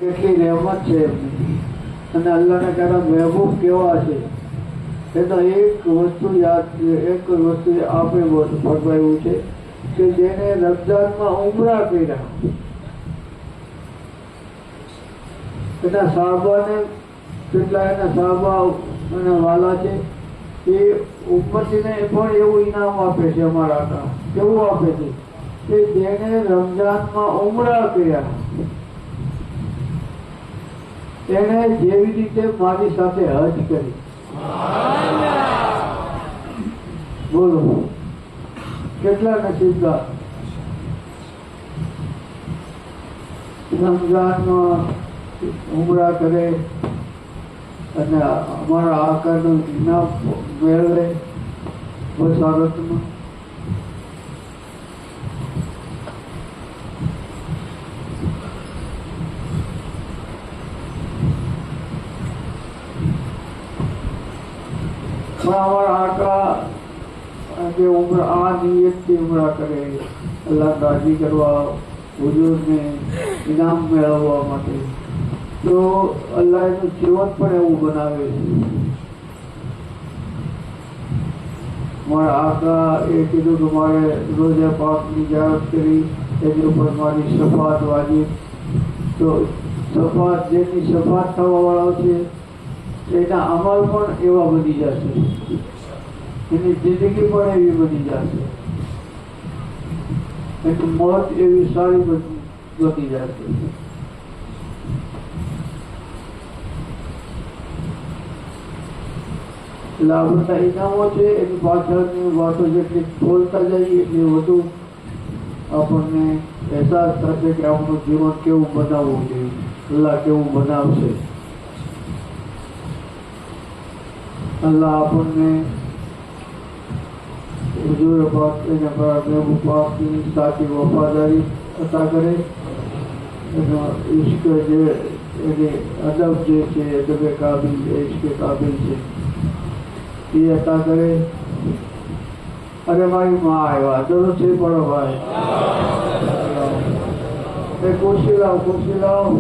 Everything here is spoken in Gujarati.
કેટલી રહેમત છે એમની અને અલ્લાહના કારણ મહેબૂબ કેવા છે એનો એક વસ્તુ યાદ એક વસ્તુ આપણે ફરમાવ્યું છે કે જેને રમઝાનમાં ઉમરા કર્યા એના સાહબાને કેટલા એના સાહબા અને વાલા છે એ ઉમ્મતીને પણ એવું ઇનામ આપે છે અમારા કેવું આપે છે કે જેને રમઝાનમાં ઉમરા કર્યા એને જેવી રીતે મારી સાથે હજ કરી બોલો કેટલા નસીબદાર રમઝાનમાં ઉમરા કરે અને અમારા આકારનું ઇનામ મેળવે બસારતમાં અમારા આકા જે આ નિયતથી ઉમરા કરે અલ્લાહ રાજી કરવા હુજૂરને ઇનામ મેળવવા માટે તો અલ્લાહ એનું જીવન પણ એવું બનાવે છે મારા આકા એ કીધું કે મારે રોજા પાકની જાહેરાત કરી એની ઉપર મારી શફાત વાજી તો શફાત જેની શફાત થવા વાળો છે એના અમલ પણ એવા બની જશે એની જિંદગી પણ એવી બની જશે એની મોત એવી સારી બની જશે એટલે આ બધા ઇનામો છે એની પાછળની વાતો જેટલી ખોલતા જઈએ એટલી વધુ આપણને અહેસાસ થશે કે આપણું જીવન કેવું બનાવવું જોઈએ અલ્લાહ કેવું બનાવશે અલ્લાહ આપણને હુજૂર પાક એના મહેબૂબ પાકની સાચી વફાદારી અતા કરે એનો ઇશ્ક જે એને અદબ જે છે અદબ કાબિલ ઇશ્ક કાબિલ છે એ અતા કરે અરે મારી માં આવ્યા જરૂર છે પડો ભાઈ એ ખુશી લાવો